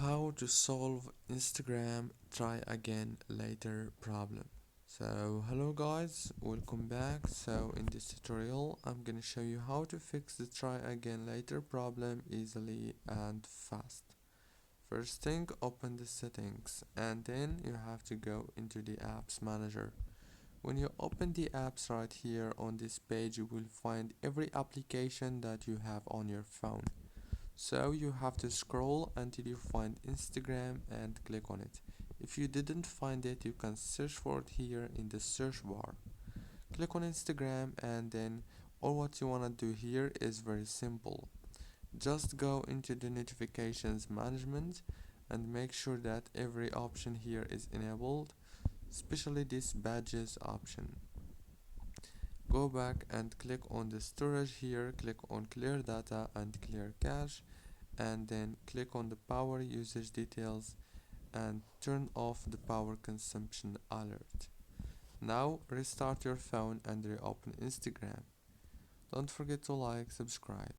How to solve Instagram try again later problem. So hello guys, welcome back. So in this tutorial I'm gonna show you how to fix the try again later problem easily and fast. First thing, open the settings and then you have to go into the apps manager. When you open the apps right here on this page, you will find every application that you have on your phone. So you have to scroll until you find Instagram and click on it. If you didn't find it, you can search for it here in the search bar. Click on Instagram and then all what you wanna do here is very simple. Just go into the notifications management and make sure that every option here is enabled, especially this badges option. Go back and click on the storage here, click on clear data and clear cache, and then click on the power usage details and turn off the power consumption alert. Now restart your phone and reopen Instagram. Don't forget to like, subscribe.